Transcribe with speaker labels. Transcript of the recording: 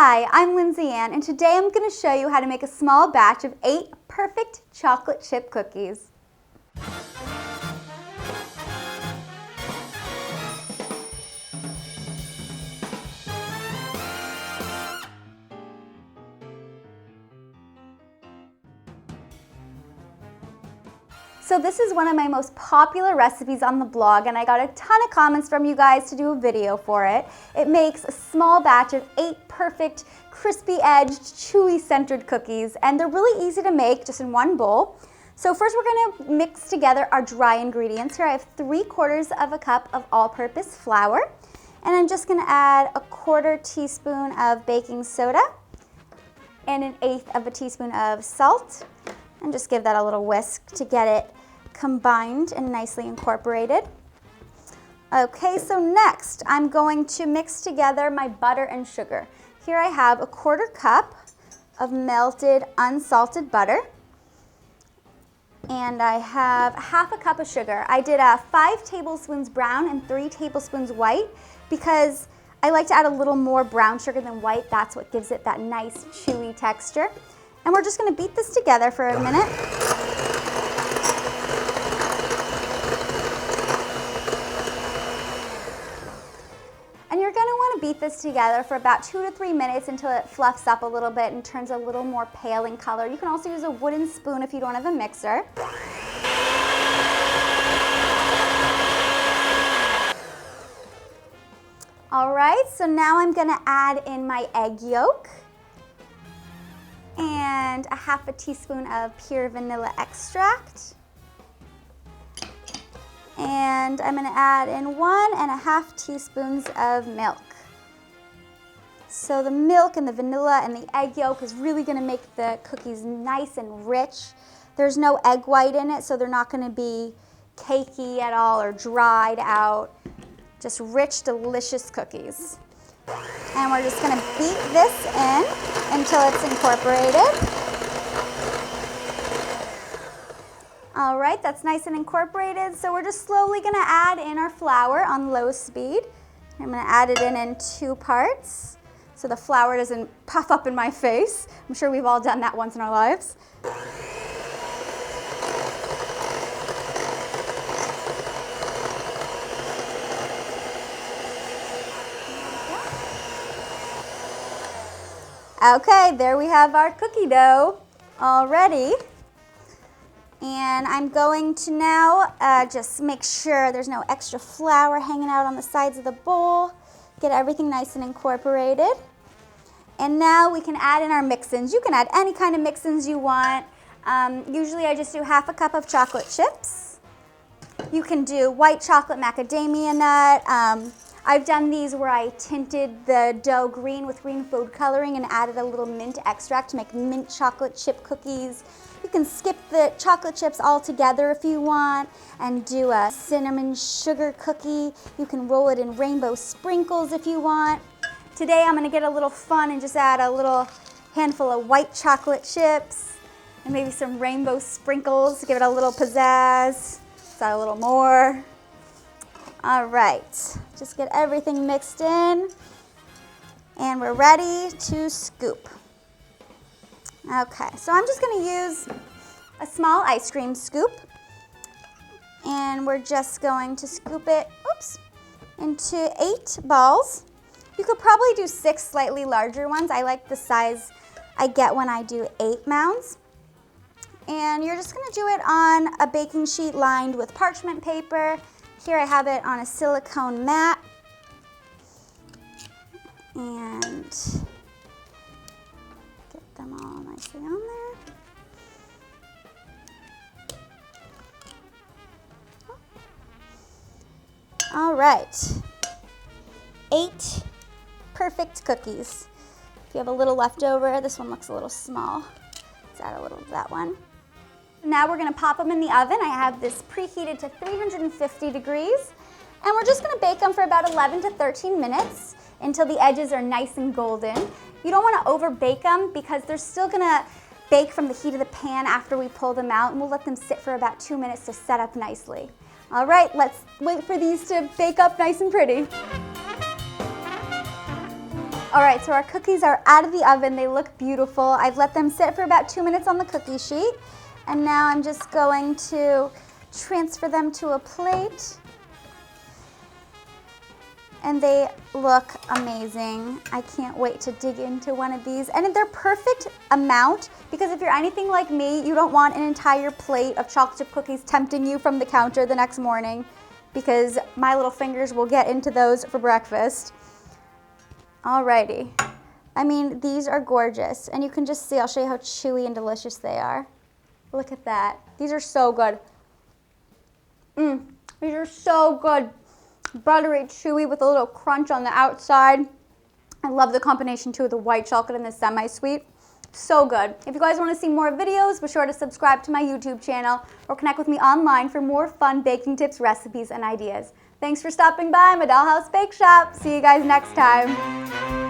Speaker 1: Hi, I'm Lindsay and today I'm going to show you how to make a small batch of 8 perfect chocolate chip cookies. So this is one of my most popular recipes on the blog, and I got a ton of comments from you guys to do a video for it. It makes a small batch of 8 perfect, crispy-edged, chewy-centered cookies, and they're really easy to make just in one bowl. So first we're going to mix together our dry ingredients. Here I have 3/4 of a cup of all-purpose flour, and I'm just going to add a 1/4 teaspoon of baking soda and 1/8 of a teaspoon of salt, and just give that a little whisk to get it combined and nicely incorporated. Okay, so next I'm going to mix together my butter and sugar. Here I have a 1/4 cup of melted unsalted butter, and I have 1/2 cup of sugar. I did 5 tablespoons brown and 3 tablespoons white because I like to add a little more brown sugar than white. That's what gives it that nice chewy texture. And we're just going to beat this together for a minute. And you're going to want to beat this together for about 2 to 3 minutes until it fluffs up a little bit and turns a little more pale in color. You can also use a wooden spoon if you don't have a mixer. All right, so now I'm going to add in my egg yolk and 1/2 teaspoon of pure vanilla extract. And I'm going to add in 1.5 teaspoons of milk. So the milk and the vanilla and the egg yolk is really going to make the cookies nice and rich. There's no egg white in it, so they're not going to be cakey at all or dried out. Just rich, delicious cookies. And we're just going to beat this in until it's incorporated. All right, that's nice and incorporated. So we're just slowly going to add in our flour on low speed. I'm going to add it in 2 parts so the flour doesn't puff up in my face. I'm sure we've all done that once in our lives. Okay, there we have our cookie dough all ready. And I'm going to now just make sure there's no extra flour hanging out on the sides of the bowl. Get everything nice and incorporated. And now we can add in our mix-ins. You can add any kind of mix-ins you want. Usually I just do 1/2 cup of chocolate chips. You can do white chocolate macadamia nut. I've done these where I tinted the dough green with green food coloring and added a little mint extract to make mint chocolate chip cookies. You can skip the chocolate chips altogether if you want and do a cinnamon sugar cookie. You can roll it in rainbow sprinkles if you want. Today I'm going to get a little fun and just add a little handful of white chocolate chips and maybe some rainbow sprinkles to give it a little pizzazz. Just add a little more. All right, just get everything mixed in and we're ready to scoop. Okay, so I'm just going to use a small ice cream scoop, and we're just going to scoop it, into 8 balls. You could probably do 6 slightly larger ones. I like the size I get when I do 8 mounds. And you're just going to do it on a baking sheet lined with parchment paper. Here I have it on a silicone mat. And them all nicely on there. All right, 8 perfect cookies. If you have a little left over, this one looks a little small. Let's add a little of that one. Now we're going to pop them in the oven. I have this preheated to 350 degrees, and we're just going to bake them for about 11 to 13 minutes until the edges are nice and golden. You don't want to over bake them because they're still going to bake from the heat of the pan after we pull them out, and we'll let them sit for about 2 minutes to set up nicely. All right, let's wait for these to bake up nice and pretty. All right, so our cookies are out of the oven. They look beautiful. I've let them sit for about 2 minutes on the cookie sheet. And now I'm just going to transfer them to a plate. And they look amazing. I can't wait to dig into one of these. And they're perfect amount, because if you're anything like me, you don't want an entire plate of chocolate chip cookies tempting you from the counter the next morning, because my little fingers will get into those for breakfast. Alrighty. I mean, these are gorgeous. And you can just see, I'll show you how chewy and delicious they are. Look at that. These are so good. These are so good. Buttery, chewy with a little crunch on the outside. I love the combination too of the white chocolate and the semi-sweet. So good. If you guys want to see more videos, be sure to subscribe to my YouTube channel or connect with me online for more fun baking tips, recipes, and ideas. Thanks for stopping by my Dollhouse Bake Shop. See you guys next time.